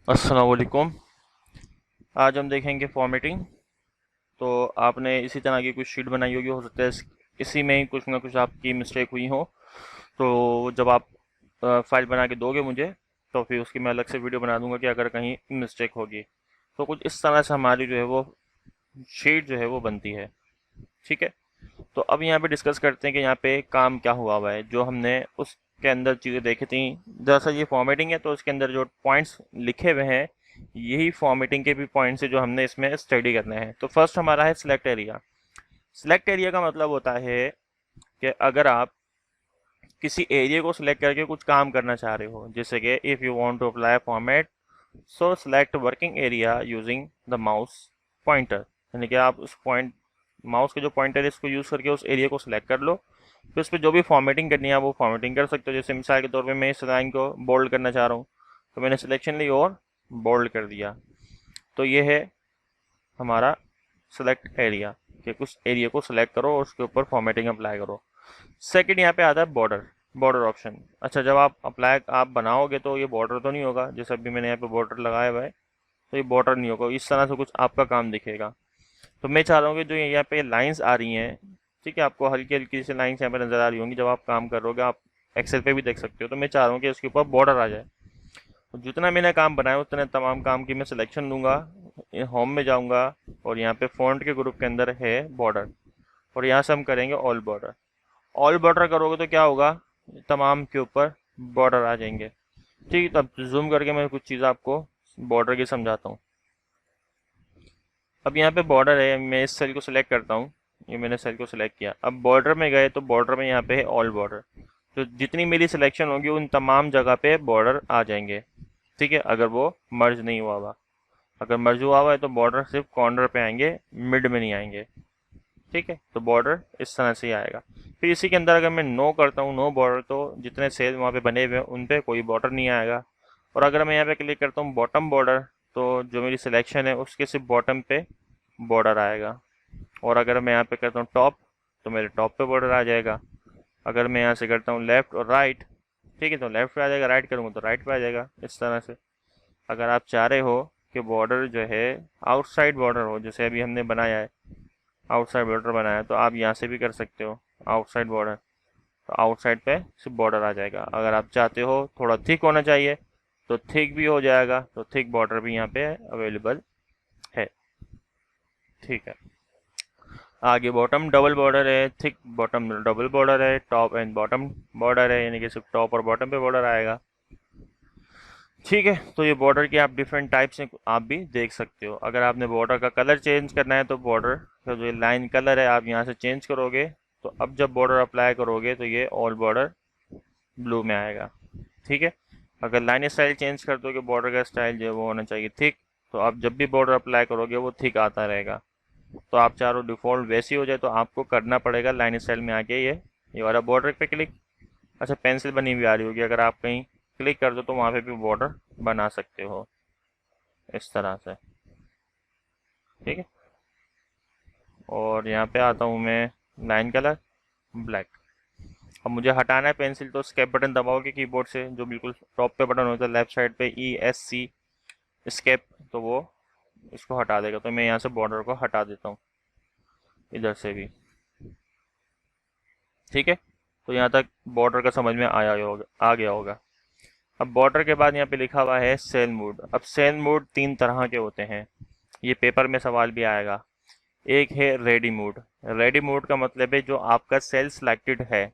अस्सलाम वालेकुम। आज हम देखेंगे फॉर्मेटिंग। तो आपने इसी तरह की कुछ शीट बनाई होगी, हो सकता है इसी में ही कुछ ना कुछ आपकी मिस्टेक हुई हो। तो जब आप फाइल बना के दोगे मुझे, तो फिर उसकी मैं अलग से वीडियो बना दूंगा कि अगर कहीं मिस्टेक होगी। तो कुछ इस तरह से हमारी जो है वो शीट जो है वो बनती है। ठीक है। तो अब यहाँ पे डिस्कस करते हैं कि यहाँ पे काम क्या हुआ है, जो हमने उसके अंदर चीज़ें देखी थी। दरअसल ये फॉर्मेटिंग है, तो उसके अंदर जो पॉइंट्स लिखे हुए हैं, यही फॉर्मेटिंग के भी पॉइंट्स है जो हमने इसमें स्टडी करने हैं। तो फर्स्ट हमारा है सिलेक्ट एरिया। सिलेक्ट एरिया का मतलब होता है कि अगर आप किसी एरिया को सिलेक्ट करके कुछ काम करना चाह रहे हो, जैसे कि if you want to apply format, so select working area using the mouse pointer. यानी कि आप उस पॉइंट माउस के जो पॉइंटर है इसको यूज़ करके उस एरिया को सिलेक्ट कर लो। फिर उस पर जो भी फॉर्मेटिंग करनी है वो फॉर्मेटिंग कर सकते हो। जैसे मिसाल के तौर पे मैं इस लाइन को बोल्ड करना चाह रहा हूँ, तो मैंने सिलेक्शन ली और बोल्ड कर दिया। तो ये है हमारा सेलेक्ट एरिया, कि कुछ एरिया को सिलेक्ट करो और उसके ऊपर फॉर्मेटिंग अप्लाई करो। सेकंड यहाँ पे आता है बॉर्डर। Border option. अच्छा, जब आप बनाओगे तो ये बॉर्डर तो नहीं होगा, जैसे अभी मैंने यहाँ पे बॉर्डर लगाया हुआ है, तो ये बॉर्डर नहीं होगा। इस तरह से कुछ आपका काम दिखेगा। तो मैं चाह रहा हूँ कि जो यहाँ पे लाइंस आ रही हैं, ठीक है, आपको हल्की हल्की सी लाइंस यहाँ पे नजर आ रही होंगी जब आप काम करोगे, आप एक्सेल पे भी देख सकते हो। तो मैं चाह रहा हूँ कि उसके ऊपर बॉर्डर आ जाए। तो जितना मैंने काम बनाया उतने तमाम काम की मैं सिलेक्शन लूंगा, होम में जाऊंगा, और यहाँ पे फॉन्ट के ग्रुप के अंदर है बॉर्डर, और यहाँ से हम करेंगे ऑल बॉर्डर। ऑल बॉर्डर करोगे तो क्या होगा, तमाम के ऊपर बॉर्डर आ जाएंगे। ठीक है, तब जूम करके मैं कुछ चीज़ आपको बॉर्डर की समझाता हूँ। अब यहाँ पे बॉर्डर है, मैं इस सेल को सिलेक्ट करता हूँ। ये मैंने सेल को सिलेक्ट किया। अब बॉर्डर में गए तो बॉर्डर में यहाँ पे है ऑल बॉर्डर। तो जितनी मेरी सिलेक्शन होगी उन तमाम जगह पे बॉर्डर आ जाएंगे। ठीक है, अगर वो मर्ज नहीं हुआ हुआ। अगर मर्ज हुआ हुआ है तो बॉर्डर सिर्फ कॉर्नर पे आएंगे, मिड में नहीं आएंगे। ठीक है, तो बॉर्डर इस तरह से ही आएगा। फिर इसी के अंदर अगर मैं नो करता हूँ, नो बॉर्डर, तो जितने सेल वहाँ पे बने हुए हैं उन पे कोई बॉर्डर नहीं आएगा। और अगर मैं यहाँ पे क्लिक करता हूँ बॉटम बॉर्डर, तो जो मेरी सिलेक्शन है उसके सिर्फ बॉटम पे बॉर्डर आएगा। और अगर मैं यहाँ पे करता हूँ टॉप, तो मेरे टॉप पे बॉर्डर आ जाएगा। अगर मैं यहाँ से करता हूँ लेफ्ट और राइट, ठीक है, तो लेफ्ट पे आ जाएगा, राइट करूँगा तो राइट पे आ जाएगा। इस तरह से अगर आप चाह रहे हो कि बॉर्डर जो है आउटसाइड बॉर्डर हो, जैसे अभी हमने बनाया है आउटसाइड बॉर्डर बनाया, तो आप यहाँ से भी कर सकते हो आउटसाइड बॉर्डर। तो आउटसाइड पे सिर्फ बॉर्डर आ जाएगा। अगर आप चाहते हो थोड़ा थिक होना चाहिए तो थिक भी हो जाएगा, तो थिक बॉर्डर भी यहाँ पे अवेलेबल है। ठीक है। आगे बॉटम डबल बॉर्डर है, थिक बॉटम डबल बॉर्डर है, टॉप एंड बॉटम बॉर्डर है, यानी कि सिर्फ टॉप और बॉटम पे बॉर्डर आएगा। ठीक है, तो ये बॉर्डर की आप डिफरेंट टाइप्स हैं, आप भी देख सकते हो। अगर आपने बॉर्डर का कलर चेंज करना है तो बॉर्डर का जो लाइन कलर है आप यहाँ से चेंज करोगे। तो अब जब बॉर्डर अप्लाई करोगे तो ये ऑल बॉर्डर ब्लू में आएगा। ठीक है। अगर लाइन स्टाइल चेंज कर दोगे, बॉर्डर का स्टाइल जो है वो होना चाहिए थिक, तो आप जब भी बॉर्डर अप्लाई करोगे वो थिक आता रहेगा। तो आप चारों डिफॉल्ट वैसी हो जाए तो आपको करना पड़ेगा लाइन स्टाइल में आके ये वाला बॉर्डर पे क्लिक। अच्छा, पेंसिल बनी हुई आ रही होगी, अगर आप कहीं क्लिक कर दो तो वहाँ पे भी बॉर्डर बना सकते हो इस तरह से। ठीक है। और यहाँ पे आता हूँ मैं, लाइन कलर ब्लैक। अब मुझे हटाना है पेंसिल, तो स्केप बटन दबाओगे कीबोर्ड से, जो बिल्कुल टॉप पे बटन होता है लेफ्ट साइड पे, ESC स्केप, तो वो इसको हटा देगा। तो मैं यहाँ से बॉर्डर को हटा देता हूँ इधर से भी। ठीक है। तो यहाँ तक बॉर्डर का समझ में आ गया होगा। अब बॉर्डर के बाद यहाँ पे लिखा हुआ है सेल मोड। अब सेल मोड तीन तरह के होते हैं, ये पेपर में सवाल भी आएगा। एक है रेडी मोड। रेडी मोड का मतलब है जो आपका सेल सिलेक्टेड है।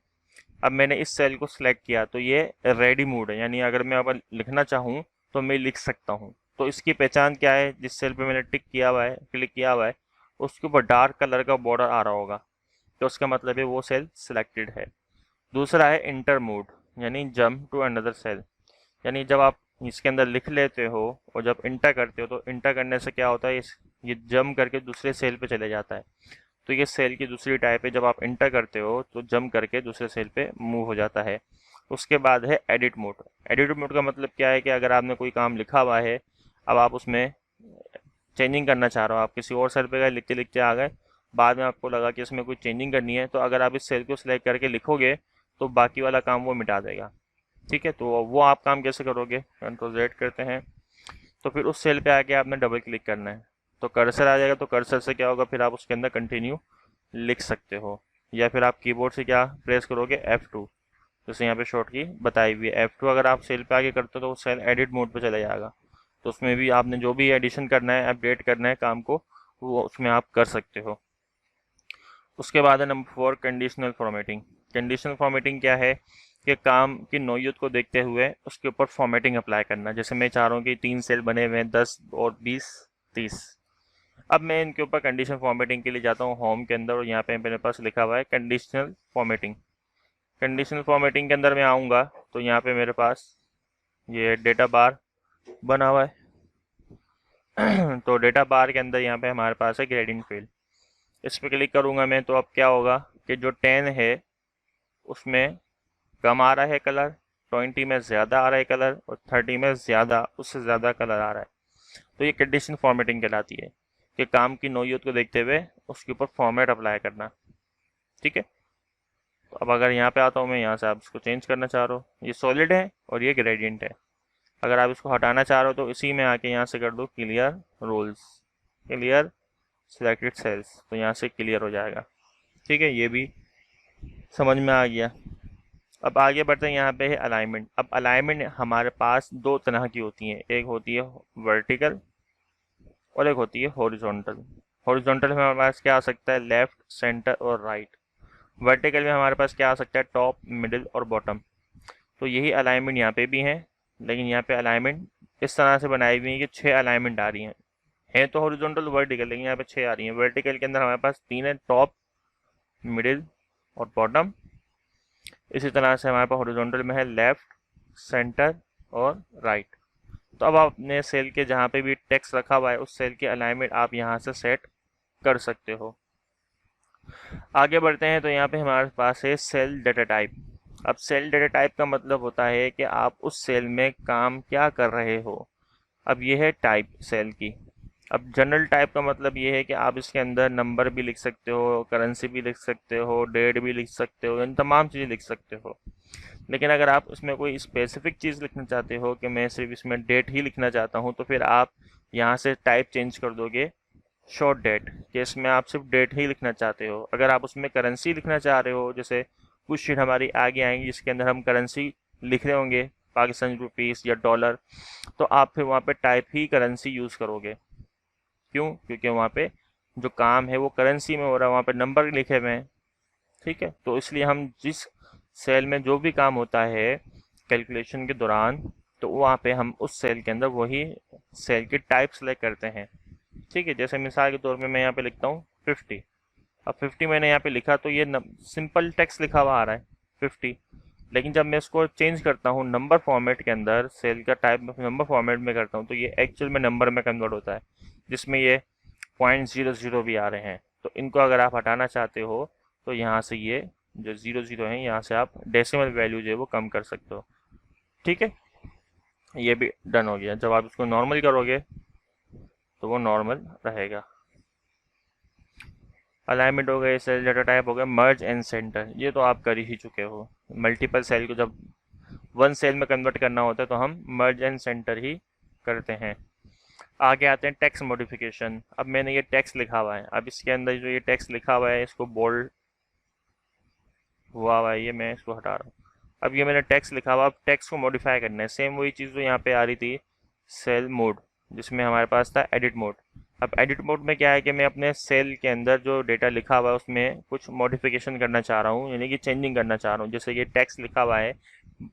अब मैंने इस सेल को सिलेक्ट किया तो ये रेडी मोड है, यानी अगर मैं अब लिखना चाहूँ तो मैं लिख सकता हूँ। तो इसकी पहचान क्या है, जिस सेल पे मैंने टिक किया हुआ है, क्लिक किया हुआ है, उसके ऊपर डार्क कलर का बॉर्डर आ रहा होगा, तो उसका मतलब है वो सेल सिलेक्टेड है। दूसरा है इंटर मोड, यानी जंप टू अनदर सेल। यानी जब आप इसके अंदर लिख लेते हो और जब इंटर करते हो, तो इंटर करने से क्या होता है, ये जंप करके दूसरे सेल पे चले जाता है। तो ये सेल की दूसरी टाइप है, जब आप इंटर करते हो तो जंप करके दूसरे सेल पे मूव हो जाता है। उसके बाद है एडिट मोड। एडिट मोड का मतलब क्या है कि अगर आपने कोई काम लिखा हुआ है, अब आप उसमें चेंजिंग करना चाह रहे हो, आप किसी और सेल पे गए, लिखते लिखते आ गए, बाद में आपको लगा कि इसमें कोई चेंजिंग करनी है, तो अगर आप इस सेल को सिलेक्ट करके लिखोगे तो बाकी वाला काम वो मिटा देगा। ठीक है, तो वो आप काम कैसे करोगे, कंट्रोल Z करते हैं। तो फिर उस सेल पे आके आपने डबल क्लिक करना है, तो कर्सर आ जाएगा। तो कर्सर से क्या होगा, फिर आप उसके अंदर कंटिन्यू लिख सकते हो, या फिर आप कीबोर्ड से क्या प्रेस करोगे, F2, जैसे यहाँ पे शॉर्ट की बताई हुई है F2। अगर आप सेल पे आगे करते हो तो वो सेल एडिट मोड पे चला जाएगा, तो उसमें भी आपने जो भी एडिशन करना है, अपडेट करना है काम को, वो उसमें आप कर सकते हो। उसके बाद है number 4, conditional formatting. Conditional formatting क्या है कि काम की नौइयत को देखते हुए उसके ऊपर फॉर्मेटिंग अप्लाई करना। जैसे मैं चाह रहा हूँ कि 3 सेल बने हुए हैं, 10 और 20, 30। अब मैं इनके ऊपर कंडीशन फॉर्मेटिंग के लिए जाता हूँ होम के अंदर, और यहाँ पे मेरे पास लिखा हुआ है कंडीशनल फॉर्मेटिंग। कंडीशनल फॉर्मेटिंग के अंदर मैं आऊँगा तो यहाँ पे मेरे पास ये डेटा बार बना हुआ है। तो डेटा बार के अंदर यहाँ पे हमारे पास है ग्रेडियंट फील्ड। इस पर क्लिक करूँगा मैं, तो अब क्या होगा कि जो 10 है उसमें कम आ रहा है कलर, 20 में ज़्यादा आ रहा है कलर, और 30 में ज़्यादा, उससे ज़्यादा कलर आ रहा है। तो ये कंडीशन फॉर्मेटिंग कहलाती है कि काम की नौइयत को देखते हुए उसके ऊपर फॉर्मेट अप्लाई करना। ठीक है, तो अब अगर यहाँ पे आता हूँ मैं, यहाँ से आप इसको चेंज करना चाह रहे हो, ये सॉलिड है और ये ग्रेडियंट है। अगर आप इसको हटाना चाह रहे हो तो इसी में आके यहाँ से कर दो clear rules, clear selected cells, तो यहाँ से क्लियर हो जाएगा। ठीक है, ये भी समझ में आ गया। अब आगे बढ़ते हैं, यहाँ पे है अलाइनमेंट। अब अलाइनमेंट हमारे पास दो तरह की होती हैं, एक होती है वर्टिकल और एक होती है हॉरिजॉन्टल। हॉरिजॉन्टल में हमारे पास क्या आ सकता है, लेफ्ट, सेंटर और राइट। वर्टिकल में हमारे पास क्या आ सकता है, टॉप, मिडिल और बॉटम। तो यही अलाइनमेंट यहाँ पे भी है, लेकिन यहाँ पे अलाइनमेंट इस तरह से बनाई हुई है कि 6 अलाइनमेंट आ रही हैं। है तो हॉरिजॉन्टल वर्टिकल, लेकिन यहाँ पे 6 आ रही हैं। वर्टिकल के अंदर हमारे पास 3 है, टॉप, मिडिल और बॉटम। इसी तरह से हमारे पास हॉरिजॉन्टल में है लेफ्ट, सेंटर और राइट। तो अब आपने सेल के जहाँ पे भी टेक्स्ट रखा हुआ है उस सेल के अलाइनमेंट आप यहाँ से सेट कर सकते हो। आगे बढ़ते हैं, तो यहाँ पे हमारे पास है सेल डेटा टाइप। अब सेल डेटा टाइप का मतलब होता है कि आप उस सेल में काम क्या कर रहे हो। अब ये है टाइप सेल की। अब जनरल टाइप का मतलब ये है कि आप इसके अंदर नंबर भी लिख सकते हो, करेंसी भी लिख सकते हो, डेट भी लिख सकते हो, इन तमाम चीज़ें लिख सकते हो। लेकिन अगर आप इसमें कोई स्पेसिफिक चीज़ लिखना चाहते हो कि मैं सिर्फ इसमें डेट ही लिखना चाहता हूँ, तो फिर आप यहाँ से टाइप चेंज कर दोगे शॉर्ट डेट, कि इसमें आप सिर्फ डेट ही लिखना चाहते हो। अगर आप उसमें करेंसी लिखना चाह रहे हो, जैसे कुछ शीट हमारी आगे आएंगी जिसके अंदर हम करेंसी लिख रहे होंगे, पाकिस्तानी रुपीस या डॉलर, तो आप फिर वहाँ पे टाइप ही करेंसी यूज़ करोगे। क्यों? क्योंकि वहाँ पे जो काम है वो करेंसी में हो रहा है, वहाँ पे नंबर लिखे हुए हैं। ठीक है, तो इसलिए हम जिस सेल में जो भी काम होता है कैलकुलेशन के दौरान, तो वहाँ पे हम उस सेल के अंदर वही सेल की टाइप सेलेक्ट करते हैं। ठीक है, जैसे मिसाल के तौर पे मैं यहाँ पे लिखता हूँ 50। अब 50 मैंने यहाँ पे लिखा तो ये सिंपल टेक्स्ट लिखा हुआ आ रहा है 50। लेकिन जब मैं इसको चेंज करता हूँ नंबर फॉर्मेट के अंदर, सेल का टाइप नंबर फॉर्मेट में करता हूँ, तो ये एक्चुअल में नंबर में कन्वर्ट होता है, जिसमें ये 0.00 भी आ रहे हैं। तो इनको अगर आप हटाना चाहते हो तो यहाँ से ये जो 00 हैं, यहाँ से आप डेसिमल वैल्यू जो है वो कम कर सकते हो। ठीक है, ये भी डन हो गया। जब आप इसको नॉर्मल करोगे तो वो नॉर्मल रहेगा। अलाइनमेंट हो गए, सेल डाटा टाइप हो गया, मर्ज एंड सेंटर, ये तो आप कर ही चुके हो। मल्टीपल सेल को जब वन सेल में कन्वर्ट करना होता है तो हम मर्ज एंड सेंटर ही करते हैं। आगे आते हैं टेक्स्ट मॉडिफिकेशन। अब मैंने ये टेक्स्ट लिखा हुआ है, अब इसके अंदर जो ये टेक्स्ट लिखा हुआ है इसको बोल्ड हुआ है, ये मैं इसको हटा रहा हूँ। अब ये मैंने टेक्स्ट लिखा हुआ, अब टेक्स्ट को मॉडिफाई करना है। सेम वही चीज़ जो यहाँ पे आ रही थी सेल मोड, जिसमें हमारे पास था एडिट मोड। अब एडिट मोड में क्या है कि मैं अपने सेल के अंदर जो डेटा लिखा हुआ है उसमें कुछ मॉडिफिकेशन करना चाह रहा हूँ, यानी कि चेंजिंग करना चाह रहा हूँ। जैसे ये टेक्स्ट लिखा हुआ है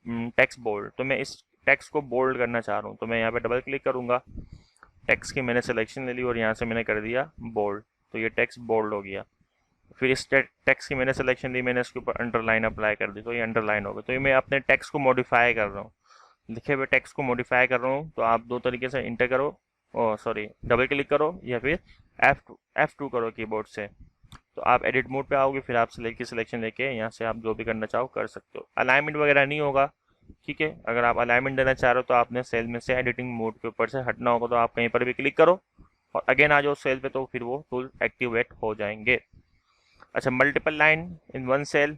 टेक्स्ट बोल्ड, तो मैं इस टेक्स्ट को बोल्ड करना चाह रहा हूँ, तो मैं यहाँ पे डबल क्लिक करूँगा, टेक्स्ट की मैंने सिलेक्शन ले ली और यहाँ से मैंने कर दिया बोल्ड, तो ये टेक्स्ट बोल्ड हो गया। फिर इस टेक्स्ट की मैंने सिलेक्शन ली, मैंने इसके ऊपर अंडरलाइन अप्लाई कर दी, तो ये अंडरलाइन हो गया। तो ये मैं अपने टेक्स्ट को मॉडिफाई कर रहा हूँ, लिखे हुए टेक्स्ट को मॉडिफाई कर रहा हूँ। तो आप दो तरीके से इंटर करो, ओ सॉरी डबल क्लिक करो, या फिर F2 करो कीबोर्ड से, तो आप एडिट मोड पे आओगे। फिर आप सेल की सिलेक्शन लेके यहाँ से आप जो भी करना चाहो कर सकते हो। अलाइनमेंट वगैरह नहीं होगा। ठीक है, अगर आप अलाइनमेंट देना चाह रहे हो तो आपने सेल में से एडिटिंग मोड के ऊपर से हटना होगा, तो आप कहीं पर भी क्लिक करो और अगेन आ जाओ सेल पे, तो फिर वो टूल एक्टिवेट हो जाएंगे। अच्छा, multiple line in one cell,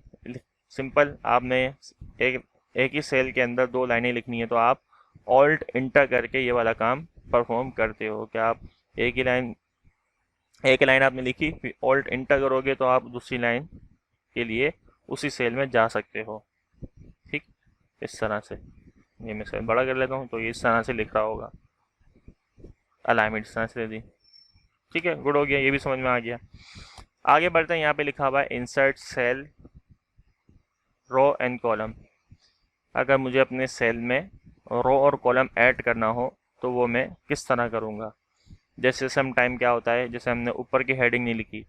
simple. आपने एक एक ही सेल के अंदर 2 लाइनें लिखनी है, तो आप ऑल्ट इंटर करके ये वाला काम परफॉर्म करते हो। क्या आप एक लाइन आपने लिखी, फिर ऑल्ट इंटर करोगे तो आप दूसरी लाइन के लिए उसी सेल में जा सकते हो। ठीक, इस तरह से। ये मैं सेल बड़ा कर लेता हूँ, तो ये इस तरह से लिख रहा होगा, अलाइनमेंट इस तरह से दे दी। ठीक है, गुड हो गया, ये भी समझ में आ गया। आगे बढ़ते हैं, यहाँ पे लिखा हुआ है insert cell row and column. अगर मुझे अपने सेल में रो और कॉलम ऐड करना हो तो वो मैं किस तरह करूँगा। जैसे सम टाइम क्या होता है, जैसे हमने ऊपर की हेडिंग नहीं लिखी,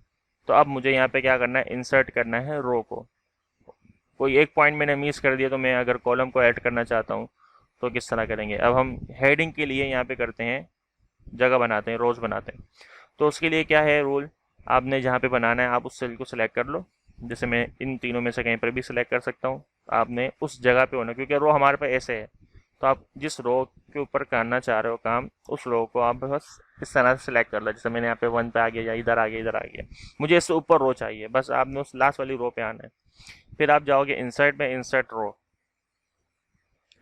तो अब मुझे यहाँ पे क्या करना है, इंसर्ट करना है रो को। कोई एक पॉइंट मैंने मिस कर दिया, तो मैं अगर कॉलम को ऐड करना चाहता हूँ तो किस तरह करेंगे। अब हम हेडिंग के लिए यहाँ पे करते हैं, जगह बनाते हैं, रोज बनाते हैं। तो उसके लिए क्या है रूल, आपने जहाँ पे बनाना है आप उस सेल को सिलेक्ट कर लो। जैसे मैं इन तीनों में से कहीं पर भी सिलेक्ट कर सकता हूँ। आपने उस जगह पे होना, क्योंकि रो हमारे पास ऐसे है, तो आप जिस रो के ऊपर करना चाह रहे हो काम, उस रो को आप बस इस तरह से सिलेक्ट कर लो। जैसे मैंने यहाँ पे 1 पे आ गया, या इधर आ गया, इधर आ गया, मुझे इससे ऊपर रो चाहिए, बस आपने उस लास्ट वाली रो पे आना है। फिर आप जाओगे इंसर्ट में, इंसर्ट रो,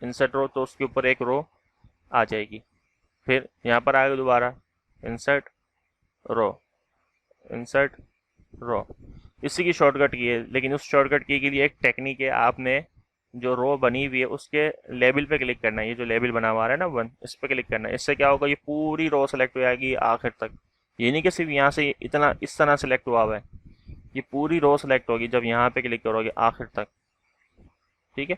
इंसर्ट रो, तो उसके ऊपर एक रो आ जाएगी। फिर यहाँ पर आएगा दोबारा इंसर्ट रो, इंसर्ट रो। इसी की शॉर्टकट की है, लेकिन उस शॉर्टकट की के लिए एक टेक्निक है। आपने जो रो बनी हुई है उसके लेबल पे क्लिक करना है, ये जो लेबल बना हुआ है ना 1, इस पे क्लिक करना है। इससे क्या होगा, ये पूरी रो सेलेक्ट हो जाएगी आखिर तक। ये नहीं कि सिर्फ यहाँ से इतना इस तरह सेलेक्ट हुआ हुआ है, ये पूरी रो सेलेक्ट होगी जब यहाँ पे क्लिक करोगे आखिर तक। ठीक है,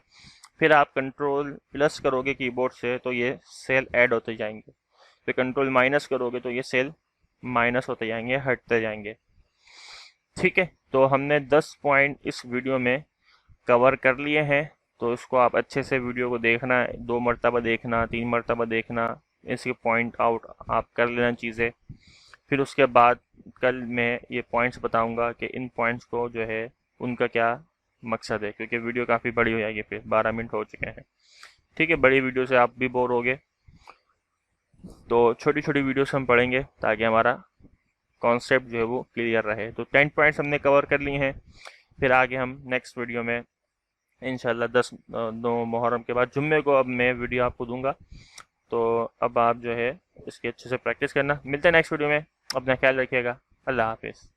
फिर आप कंट्रोल प्लस करोगे कीबोर्ड से तो ये सेल ऐड होते जाएंगे, फिर कंट्रोल माइनस करोगे तो ये सेल माइनस होते जाएंगे, हटते जाएंगे। ठीक है, तो हमने 10 पॉइंट इस वीडियो में कवर कर लिए हैं। तो इसको आप अच्छे से वीडियो को देखना, 2 मरतबा देखना, 3 मरतबा देखना, इसके पॉइंट आउट आप कर लेना चीज़ें। फिर उसके बाद कल मैं ये पॉइंट्स बताऊंगा कि इन पॉइंट्स को जो है उनका क्या मकसद है, क्योंकि वीडियो काफ़ी बड़ी हो जाएगी, फिर 12 मिनट हो चुके हैं। ठीक है, बड़ी वीडियो से आप भी बोर होगे, तो छोटी छोटी वीडियो से हम पढ़ेंगे ताकि हमारा कॉन्सेप्ट जो है वो क्लियर रहे। तो 10 पॉइंट्स हमने कवर कर लिए हैं। फिर आगे हम नेक्स्ट वीडियो में इंशाल्लाह 9 मुहर्रम के बाद जुम्मे को अब मैं वीडियो आपको दूंगा। तो अब आप जो है इसकी अच्छे से प्रैक्टिस करना। मिलते हैं नेक्स्ट वीडियो में, अपना ख्याल रखिएगा। अल्लाह हाफिज़।